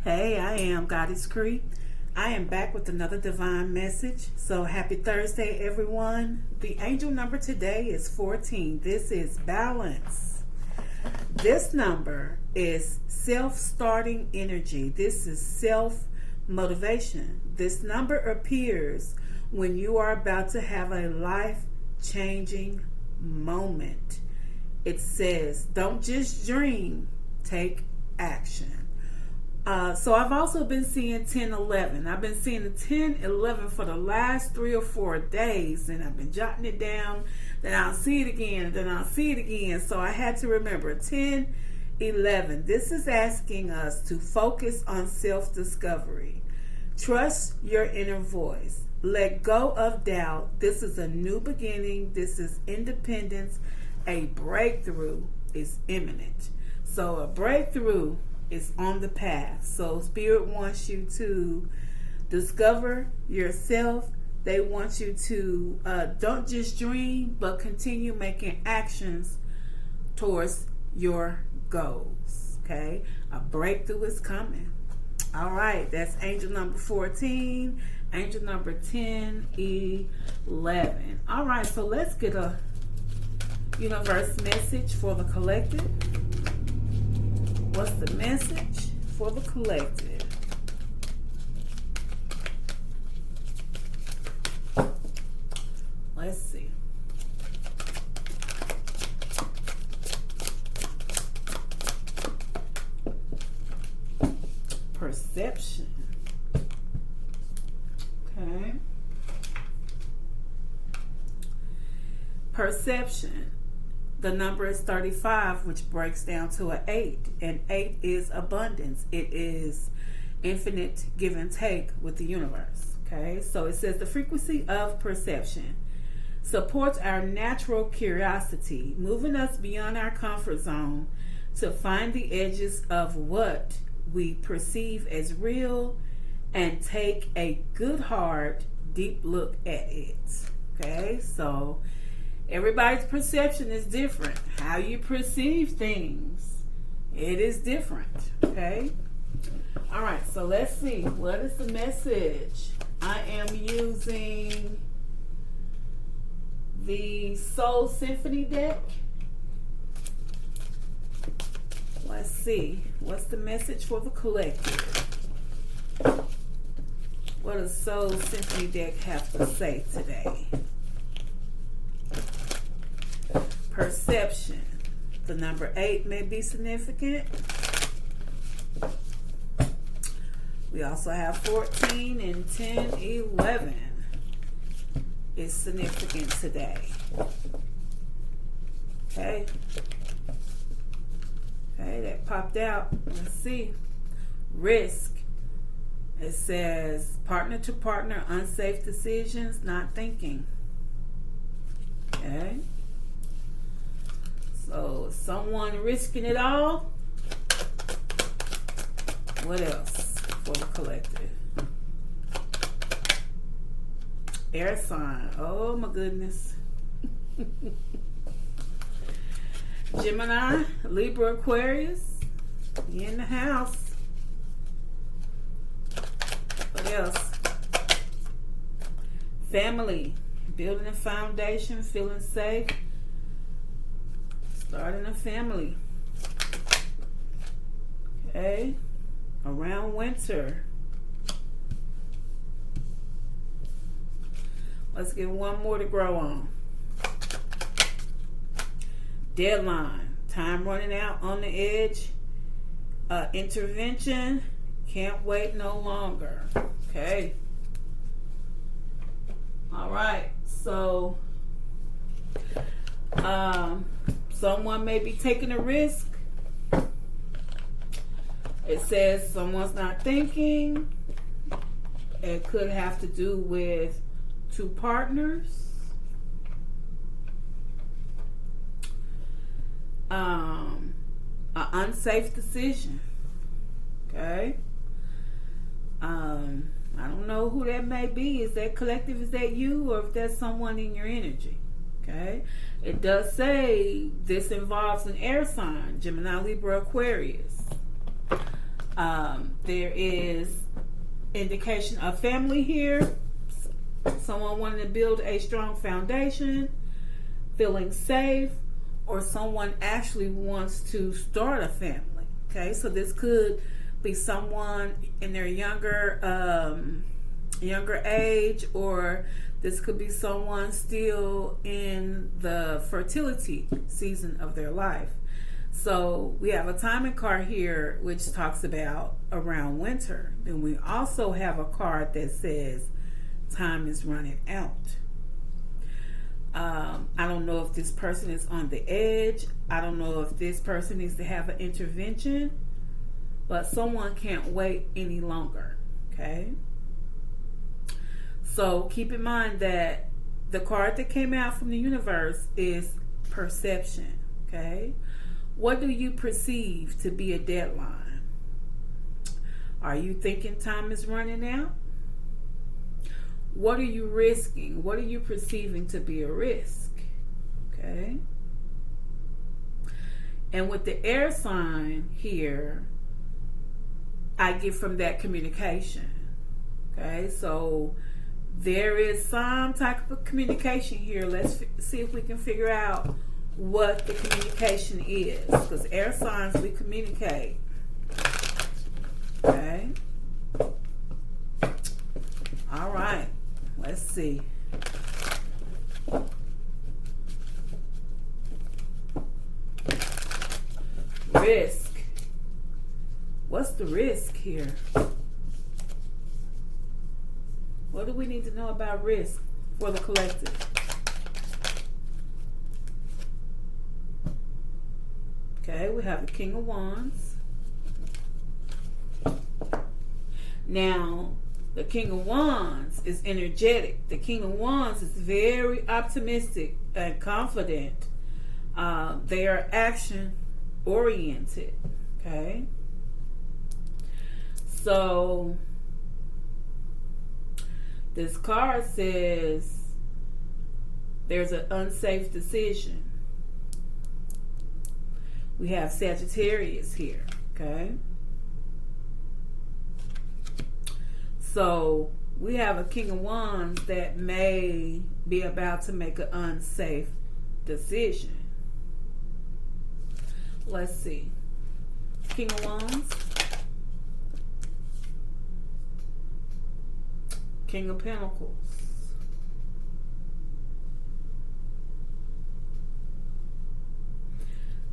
Hey, I am Goddess Cree. I am back with another divine message. So happy Thursday, everyone. The angel number today is 14. This is balance. This number is self-starting energy. This is self-motivation. This number appears when you are about to have a life-changing moment. It says, don't just dream, take action. So I've also been seeing 10-11. I've been seeing the 10-11 for the last 3 or 4 days, and I've been jotting it down. Then I'll see it again, then I'll see it again. So I had to remember 10-11. This is asking us to focus on self-discovery. Trust your inner voice. Let go of doubt. This is a new beginning. This is independence. A breakthrough is imminent. So a breakthrough is on the path. So Spirit wants you to discover yourself. They want you to don't just dream, but continue making actions towards your goals. Okay, a breakthrough is coming. All right, that's angel number 14, angel number 10-11. All right, so let's get a universe message for the collective. What's the message for the collective? Let's see. Perception. Okay. Perception. The number is 35, which breaks down to an 8. And 8 is abundance. It is infinite give and take with the universe. Okay, so it says the frequency of perception supports our natural curiosity, moving us beyond our comfort zone to find the edges of what we perceive as real and take a good, hard, deep look at it. Okay, so everybody's perception is different. How you perceive things, it is different. Okay? All right, so let's see. What is the message? I am using the Soul Symphony deck. Let's see. What's the message for the collective? What does Soul Symphony deck have to say today? Perception. The number 8 may be significant. We also have 14 and 10-11 is significant today. Okay. Okay, that popped out. Let's see. Risk. It says partner to partner, unsafe decisions, not thinking. Okay. So, someone risking it all. What else for the collective? Air sign. Oh my goodness. Gemini, Libra, Aquarius. You in the house. What else? Family. Building a foundation, feeling safe. Starting a family. Okay. Around winter. Let's get one more to grow on. Deadline. Time running out on the edge. Intervention. Can't wait no longer. Okay. All right. So, someone may be taking a risk. It says someone's not thinking. It could have to do with 2 partners. An unsafe decision. Okay. I don't know who that may be. Is that collective? Is that you? Or if that's someone in your energy? Okay. It does say this involves an air sign, Gemini, Libra, Aquarius. There is indication of family here. Someone wanting to build a strong foundation, feeling safe, or someone actually wants to start a family. Okay, so this could be someone in their younger age, or this could be someone still in the fertility season of their life. So we have a timing card here which talks about around winter. Then we also have a card that says time is running out. I don't know if this person is on the edge. I don't know if this person needs to have an intervention, but someone can't wait any longer. Okay? So keep in mind that the card that came out from the universe is perception. Okay? What do you perceive to be a deadline? Are you thinking time is running out? What are you risking? What are you perceiving to be a risk? Okay. And with the air sign here, I get from that communication. Okay. So there is some type of communication here. Let's see if we can figure out what the communication is. Because air signs, we communicate. Okay. All right. Let's see. Risk. What's the risk here? What do we need to know about risk for the collective? Okay, we have the King of Wands. Now, the King of Wands is energetic. The King of Wands is very optimistic and confident. They are action oriented. Okay. So this card says there's an unsafe decision. We have Sagittarius here. Okay. So we have a King of Wands that may be about to make an unsafe decision. Let's see. King of Wands. King of Pentacles.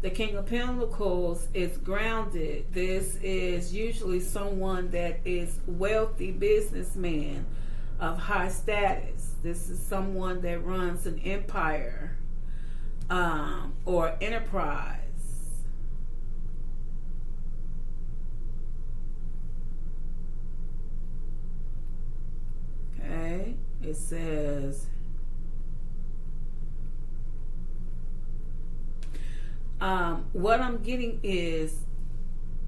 The King of Pentacles is grounded. This is usually someone that is wealthy businessman of high status. This is someone that runs an empire or enterprise. Okay, it says what I'm getting is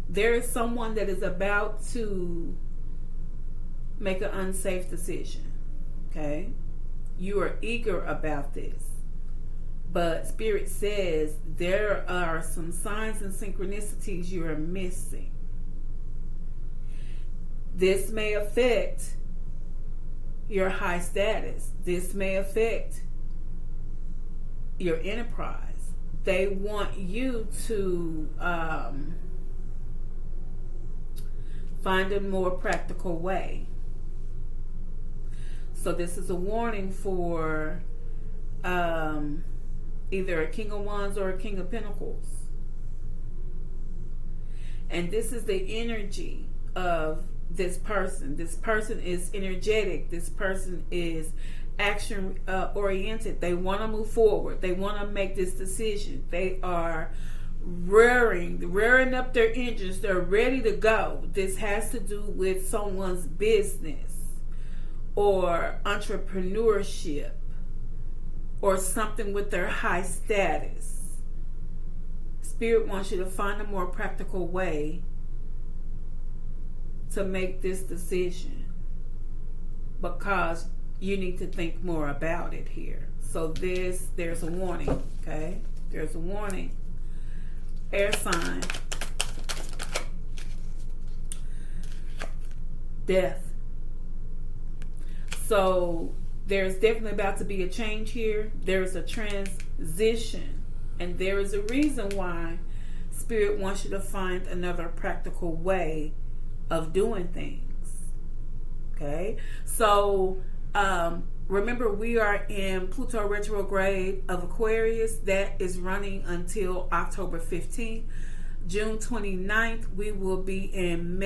there is someone that is about to make an unsafe decision. Okay, you are eager about this, but Spirit says there are some signs and synchronicities you are missing. This may affect your high status. This may affect your enterprise. They want you to find a more practical way. So this is a warning for either a King of Wands or a King of Pentacles. And this is the energy of this person. This person is energetic. This person is action oriented. They want to move forward. They want to make this decision. They are rearing up their engines. They're ready to go. This has to do with someone's business or entrepreneurship or something with their high status. Spirit wants you to find a more practical way to make this decision, because you need to think more about it here. So there's a warning, okay? There's a warning. Air sign. death. So there's definitely about to be a change here. There's a transition, and there is a reason why Spirit wants you to find another practical way of doing things. Okay, so remember, we are in Pluto retrograde of Aquarius. That is running until October 15th. June 29th, we will be in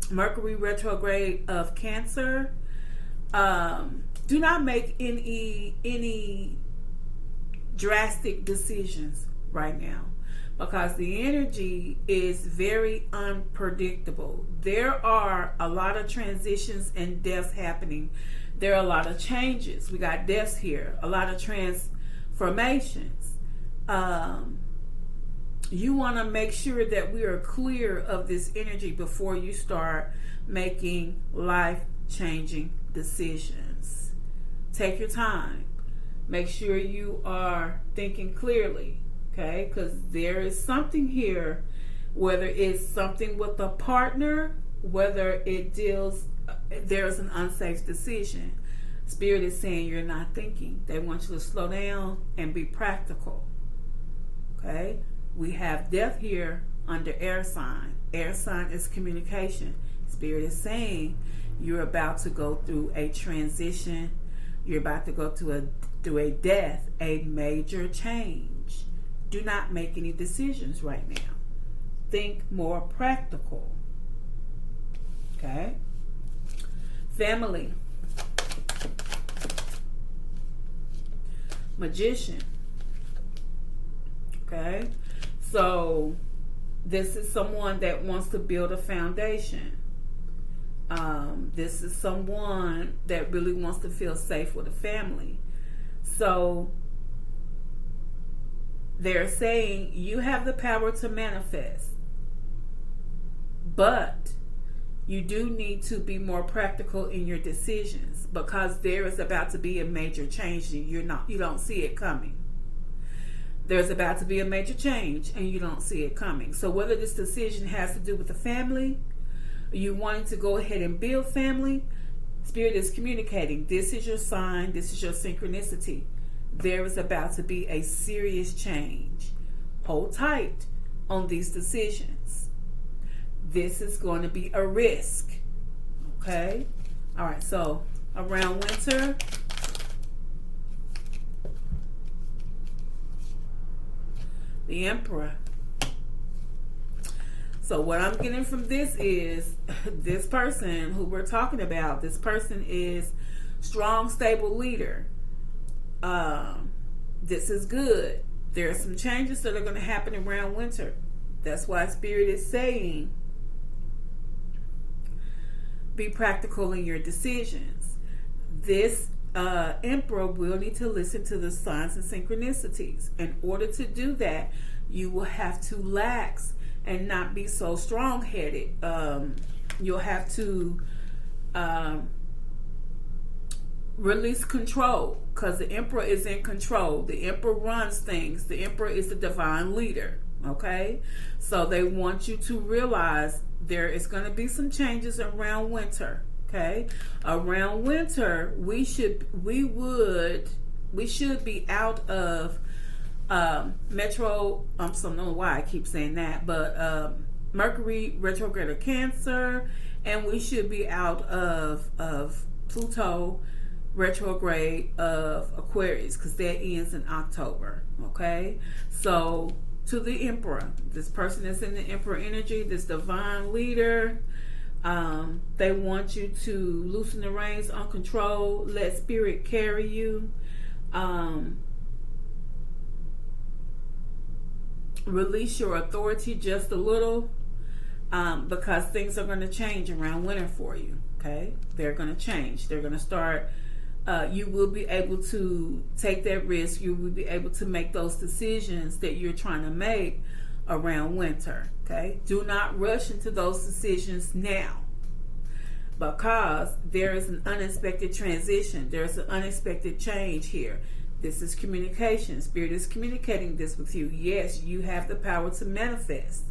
Mercury retrograde of Cancer. Do not make any drastic decisions right now, because the energy is very unpredictable. There are a lot of transitions and deaths happening. There are a lot of changes. We got deaths here, a lot of transformations. You want to make sure that we are clear of this energy before you start making life-changing decisions. Take your time. Make sure you are thinking clearly, okay? Because there is something here, whether it's something with a partner, whether there's an unsafe decision. Spirit is saying you're not thinking. They want you to slow down and be practical, okay? We have death here under air sign. Air sign is communication. Spirit is saying you're about to go through a transition. You're about to go through a death, a major change. Do not make any decisions right now. Think more practical. Okay? Family. Magician. Okay? So this is someone that wants to build a foundation. This is someone that really wants to feel safe with a family. So they're saying you have the power to manifest, but you do need to be more practical in your decisions, because there is about to be a major change and you don't see it coming. There's about to be a major change and you don't see it coming. So whether this decision has to do with the family, you wanting to go ahead and build family, Spirit is communicating. This is your sign. This is your synchronicity. There is about to be a serious change. Hold tight on these decisions. This is going to be a risk. Okay? All right, so around winter, the Emperor. So what I'm getting from this is this person who we're talking about, this person is strong, stable leader. This is good. There are some changes that are going to happen around winter. That's why Spirit is saying be practical in your decisions. This Emperor will need to listen to the signs and synchronicities. In order to do that, you will have to lax and not be so strong-headed. You'll have to release control, because the Emperor is in control. The Emperor runs things. The Emperor is the divine leader. Okay? So they want you to realize there is going to be some changes around winter. Okay? Around winter, we should be out of Metro, I don't know why I keep saying that, but Mercury retrograde of Cancer, and we should be out of Pluto retrograde of Aquarius, because that ends in October. Okay, so to the Emperor, this person is in the Emperor energy, this divine leader. They want you to loosen the reins on control, let Spirit carry you. Release your authority just a little, because things are going to change around winter for you. Okay, they're going to change. They're going to start. You will be able to take that risk. You will be able to make those decisions that you're trying to make around winter. Okay, do not rush into those decisions now, because there is an unexpected transition. There's an unexpected change here. This is communication. Spirit is communicating this with you. Yes, you have the power to manifest.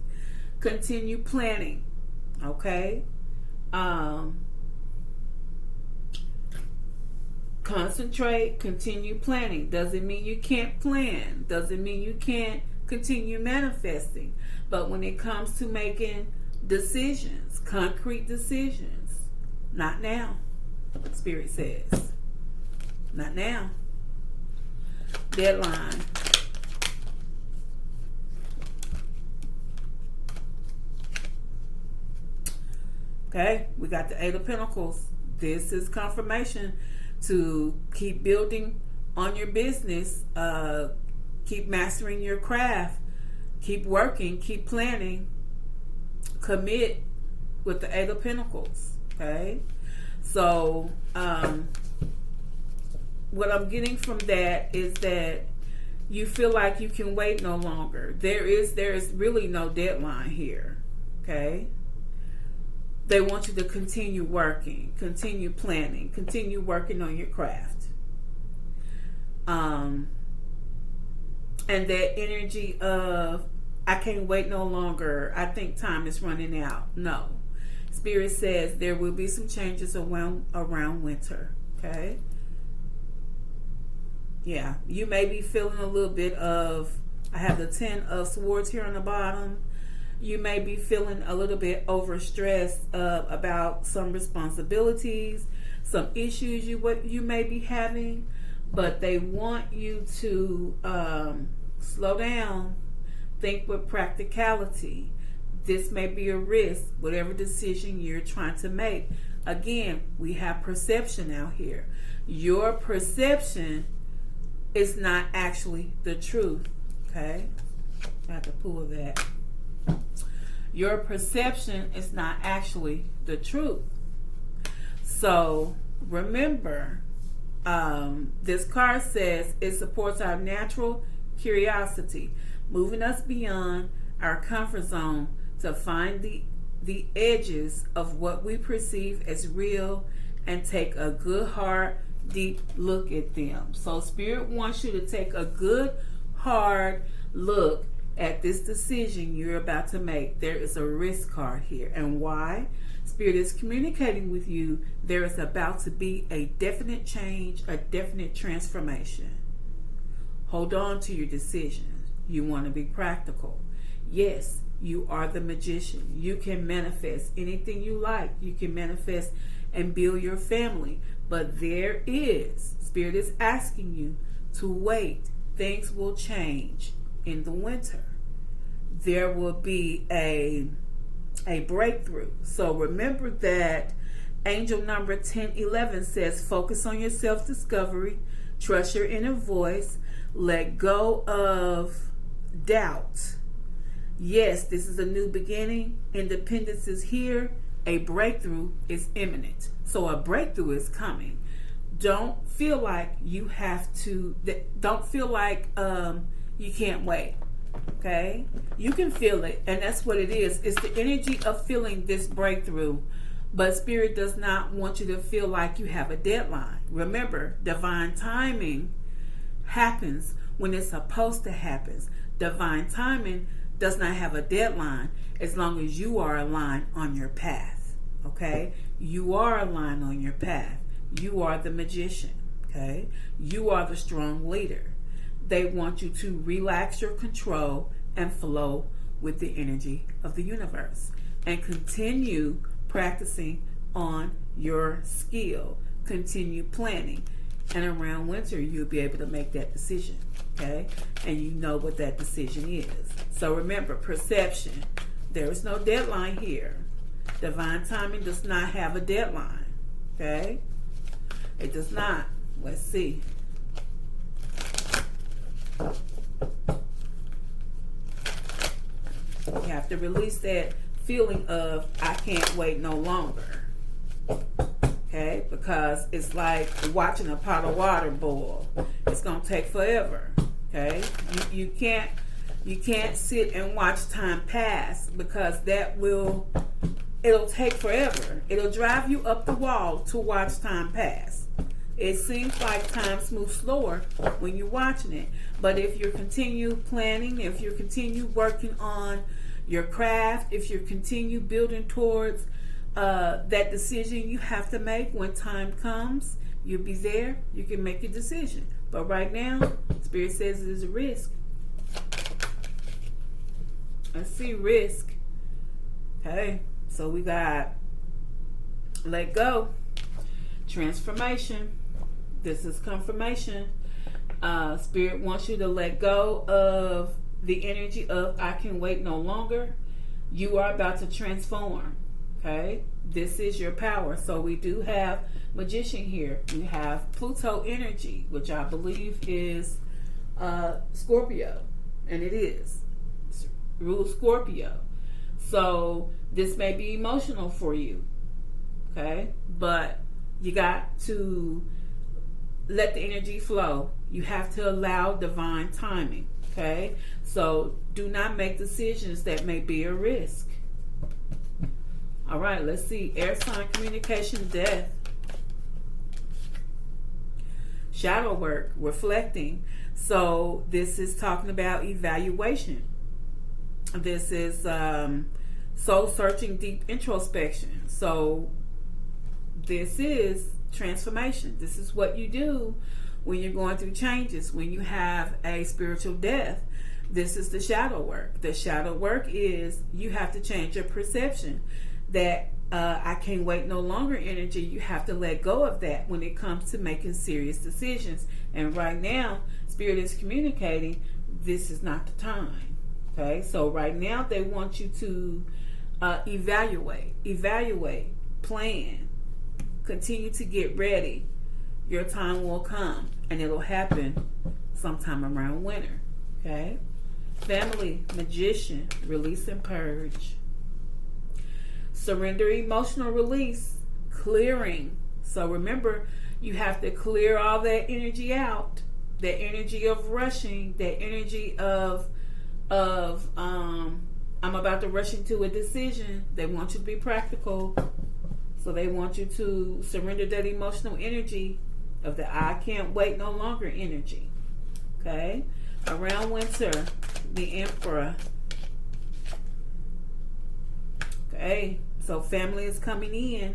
Continue planning. Okay? Concentrate, continue planning. Doesn't mean you can't plan. Doesn't mean you can't continue manifesting. But when it comes to making decisions, concrete decisions, not now, Spirit says. Not now. Deadline. Okay, we got the Eight of Pentacles. This is confirmation to keep building on your business, keep mastering your craft, keep working, keep planning, commit with the Eight of Pentacles. Okay, so what I'm getting from that is that you feel like you can wait no longer. There is really no deadline here. Okay. They want you to continue working, continue planning, continue working on your craft. And that energy of, I can't wait no longer, I think time is running out. No. Spirit says there will be some changes around winter. Okay? Yeah. You may be feeling a little bit of, I have the 10 of Swords here on the bottom. You may be feeling a little bit overstressed about some responsibilities, some issues you may be having, but they want you to slow down, think with practicality. This may be a risk, whatever decision you're trying to make. Again, we have perception out here. Your perception is not actually the truth. Okay? I have to pull that. Your perception is not actually the truth. So remember, this card says it supports our natural curiosity, moving us beyond our comfort zone to find the edges of what we perceive as real and take a good, hard, deep look at them. So Spirit wants you to take a good, hard look at this decision you're about to make. There is a risk card here. And why? Spirit is communicating with you. There is about to be a definite change, a definite transformation. Hold on to your decisions. You want to be practical. Yes, you are the magician. You can manifest anything you like. You can manifest and build your family. But Spirit is asking you to wait. Things will change. In the winter, there will be a breakthrough. So remember that angel number 1011 says, focus on your self-discovery, trust your inner voice, let go of doubt. Yes, this is a new beginning. Independence is here. A breakthrough is imminent. So a breakthrough is coming. Don't feel like you have to, don't feel like you can't wait. Okay? You can feel it, and that's what it is. It's the energy of feeling this breakthrough. But Spirit does not want you to feel like you have a deadline. Remember, divine timing happens when it's supposed to happen. Divine timing does not have a deadline as long as you are aligned on your path. Okay? You are aligned on your path. You are the magician. Okay? You are the strong leader. They want you to relax your control and flow with the energy of the universe and continue practicing on your skill. Continue planning, and around winter you'll be able to make that decision. Okay, and you know what that decision is. So remember, perception. There is no deadline here. Divine timing does not have a deadline. Okay, it does not. Let's see. You have to release that feeling of I can't wait no longer. Okay? Because it's like watching a pot of water boil. It's going to take forever. Okay? You can't sit and watch time pass, because it'll take forever. It'll drive you up the wall to watch time pass. It seems like time moves slower when you're watching it. But if you continue planning, if you continue working on your craft, if you continue building towards that decision you have to make when time comes. You'll be there. You can make a decision. But right now, Spirit says it is a risk. I see risk. Okay, so we got let go, transformation. This is confirmation. Spirit wants you to let go of the energy of I can wait no longer. You are about to transform. Okay, this is your power. So we do have Magician here. We have Pluto energy, which I believe is Scorpio, and it is rules Scorpio. So this may be emotional for you. Okay, but you got to let the energy flow. You have to allow divine timing. Okay, so do not make decisions that may be a risk. All right, let's see. Air sign, communication, death. Shadow work, reflecting. So this is talking about evaluation. This is soul searching, deep introspection. So this is transformation. This is what you do when you're going through changes, when you have a spiritual death. This is the shadow work. The shadow work is you have to change your perception that I can't wait no longer energy. You have to let go of that when it comes to making serious decisions. And right now, Spirit is communicating this is not the time. Okay, so right now they want you to evaluate, plan, continue to get ready. Your time will come, and it'll happen sometime around winter. Okay, family, magician, release and purge. Surrender, emotional release, clearing. So remember, you have to clear all that energy out. That energy of rushing, that energy of I'm about to rush into a decision. They want you to be practical. So they want you to surrender that emotional energy of the I can't wait no longer energy. Okay? Around winter, the Emperor. Okay, so family is coming in.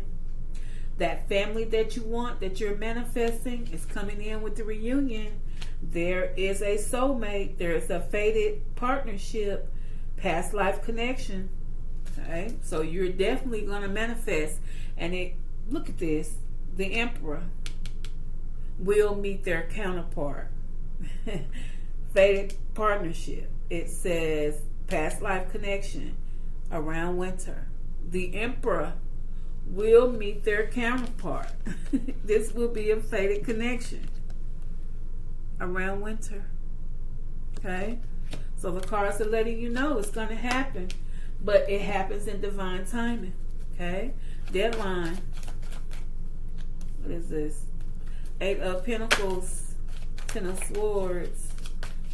That family that you want, that you're manifesting, is coming in with the reunion. There is a soulmate. There is a fated partnership, past life connection. Okay, so you're definitely going to manifest. And look at this. The Emperor will meet their counterpart. Fated partnership. It says past life connection around winter. The Emperor will meet their counterpart. This will be a fated connection around winter. Okay? So the cards are letting you know it's going to happen, but it happens in divine timing. Okay? Deadline. What is this? 8 of Pentacles, 10 of Swords.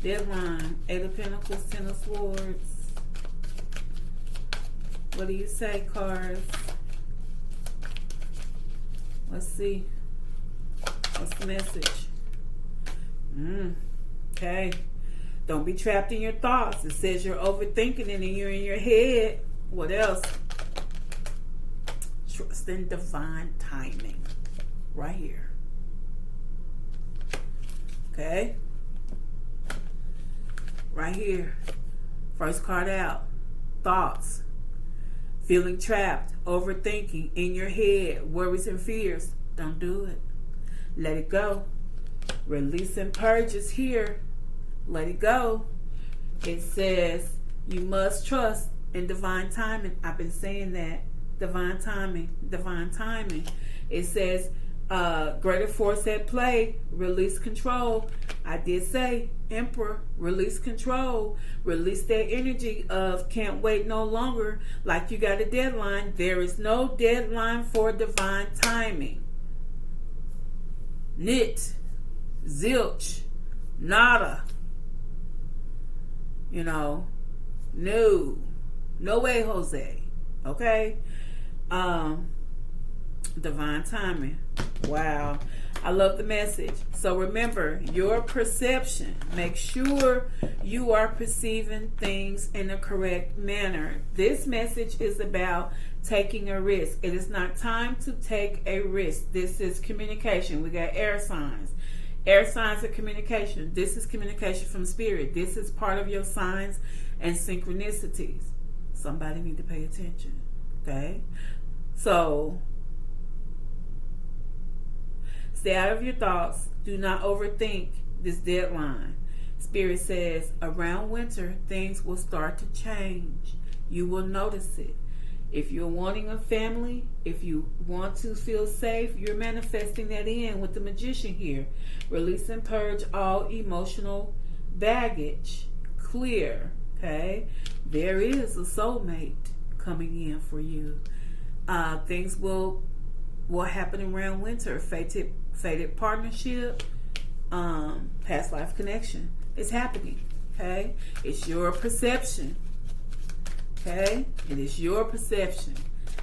Deadline. 8 of Pentacles, 10 of Swords. What do you say, cards? Let's see. What's the message? Okay. Don't be trapped in your thoughts. It says you're overthinking it and you're in your head. What else? Trust in divine timing. Right here. Okay? Right here. First card out. Thoughts. Feeling trapped, overthinking, in your head, worries and fears. Don't do it. Let it go. Release and purge is here. Let it go. It says you must trust in divine timing. I've been saying that. Divine timing. Divine timing. It says greater force at play. Release control. I did say Emperor, release control. Release that energy of can't wait no longer, like you got a deadline. There is no deadline for divine timing. Nit, zilch, nada. You know, no way, Jose. Okay? Divine timing. Wow. I love the message. So remember, your perception. Make sure you are perceiving things in a correct manner. This message is about taking a risk. It is not time to take a risk. This is communication. We got air signs. Air signs are communication. This is communication from spirit. This is part of your signs and synchronicities. Somebody need to pay attention. Okay? So, stay out of your thoughts. Do not overthink this deadline. Spirit says around winter, things will start to change. You will notice it. If you're wanting a family, if you want to feel safe, you're manifesting that in with the Magician here. Release and purge all emotional baggage. Clear. Okay? There is a soulmate coming in for you. Things will happen around winter. Fated partnership, past life connection. It's happening. Okay? It's your perception. Okay? It is your perception.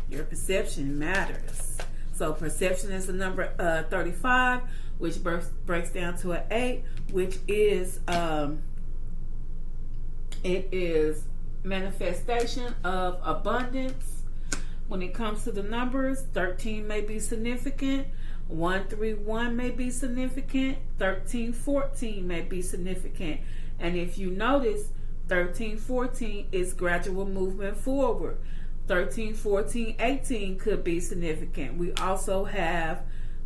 Your perception matters. So perception is the number 35, which breaks down to an 8, which is it is manifestation of abundance. When it comes to the numbers, 13 may be significant. 131 may be significant. 1314 may be significant. And if you notice, 1314 is gradual movement forward. 1314 18 could be significant. We also have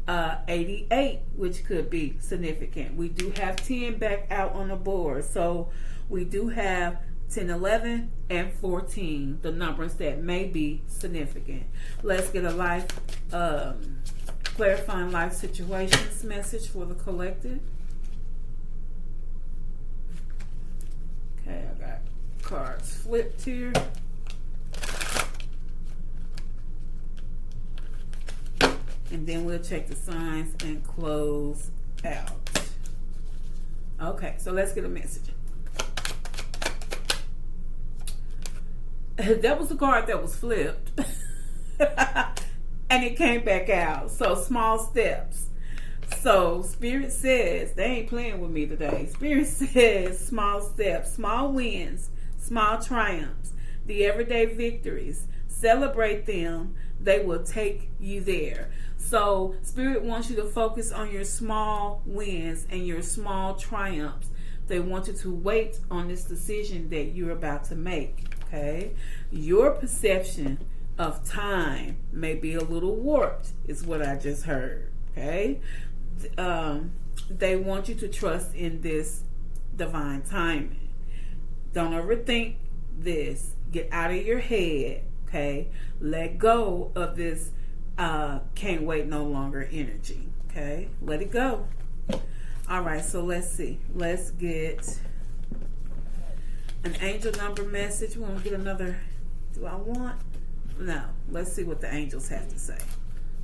88, which could be significant. We do have 10 back out on the board. So we do have 10, 11, and 14, the numbers that may be significant. Let's get a life, clarifying life situations message for the collective. Okay, I got cards flipped here. And then we'll check the signs and close out. Okay, so let's get a message. That was the card that was flipped. And it came back out. So small steps. So Spirit says, they ain't playing with me today. Spirit says small steps, small wins, small triumphs, the everyday victories. Celebrate them. They will take you there. So Spirit wants you to focus on your small wins and your small triumphs. They want you to wait on this decision that you're about to make. Okay? Your perception of time may be a little warped, is what I just heard. Okay? They want you to trust in this divine timing. Don't overthink this. Get out of your head. Okay? Let go of this can't wait no longer energy. Okay? Let it go. All right, so let's see. Let's get an angel number message. We want to get another. Do I want? No. Let's see what the angels have to say.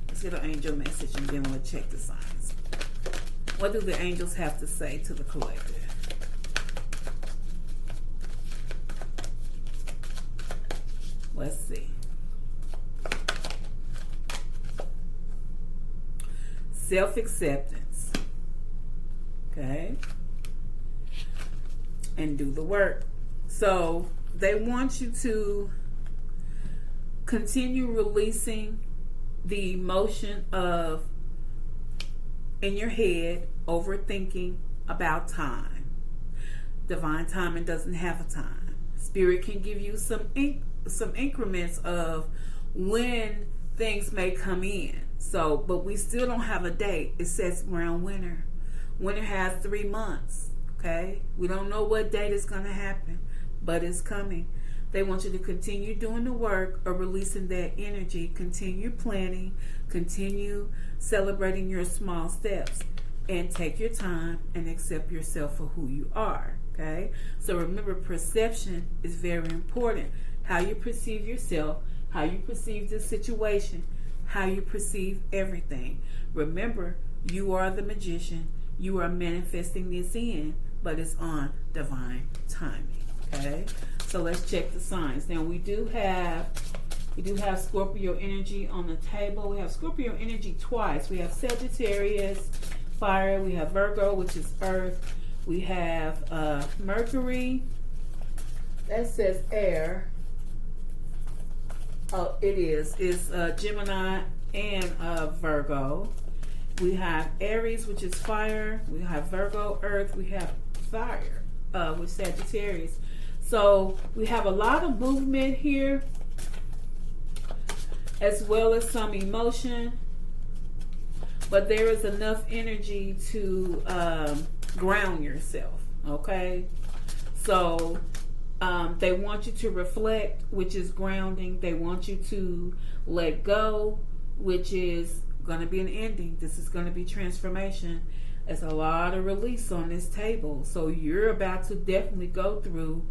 Let's get an angel message and then we'll check the signs. What do the angels have to say to the collective? Let's see. Self-acceptance. Okay? And do the work. So they want you to continue releasing the emotion of, in your head, overthinking about time. Divine timing doesn't have a time. Spirit can give you some increments of when things may come in. So, but we still don't have a date. It says around winter. Winter has 3 months. Okay? We don't know what date is going to happen, but it's coming. They want you to continue doing the work of releasing that energy. Continue planning. Continue celebrating your small steps. And take your time and accept yourself for who you are. Okay? So remember, perception is very important. How you perceive yourself, how you perceive the situation, how you perceive everything. Remember, you are the magician. You are manifesting this in, but it's on divine timing. Okay? So let's check the signs. Now we do have We do have Scorpio energy on the table. We have Scorpio energy twice. We have Sagittarius, fire. We have Virgo, which is earth. We have Mercury. That says air. Oh, it is. It's Gemini and Virgo. We have Aries, which is fire. We have Virgo, earth. We have fire with Sagittarius. So we have a lot of movement here, as well as some emotion, but there is enough energy to ground yourself. Okay, so they want you to reflect, which is grounding. They want you to let go, which is going to be an ending. This is going to be transformation. There's a lot of release on this table, so you're about to definitely go through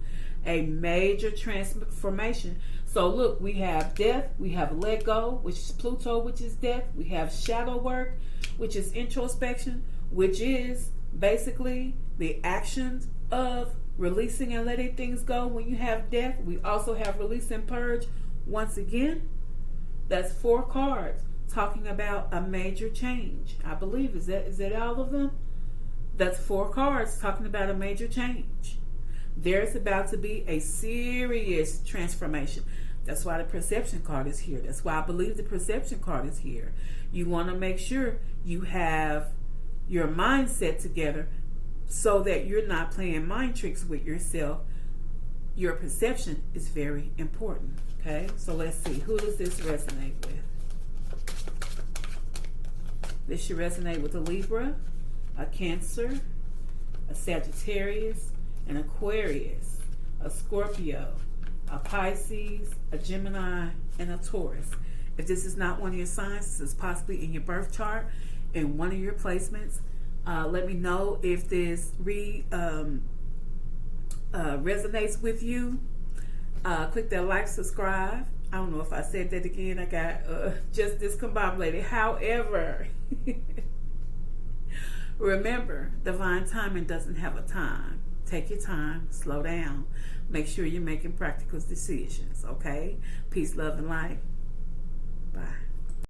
a major transformation. So look, we have death, we have let go, which is Pluto, which is death. We have shadow work, which is introspection, which is basically the actions of releasing and letting things go. When you have death, we also have release and purge. Once again, that's 4 cards talking about a major change. I believe, is that all of them? That's 4 cards talking about a major change. There's about to be a serious transformation. That's why the perception card is here. That's why I believe the perception card is here. You want to make sure you have your mindset together so that you're not playing mind tricks with yourself. Your perception is very important. Okay, so let's see. Who does this resonate with? This should resonate with a Libra, a Cancer, a Sagittarius, an Aquarius, a Scorpio, a Pisces, a Gemini, and a Taurus. If this is not one of your signs, this is possibly in your birth chart, in one of your placements. Let me know if this resonates with you. Click that like, subscribe. I don't know if I said that again. I got just discombobulated. However, remember, divine timing doesn't have a time. Take your time, slow down. Make sure you're making practical decisions, okay? Peace, love, and light. Bye.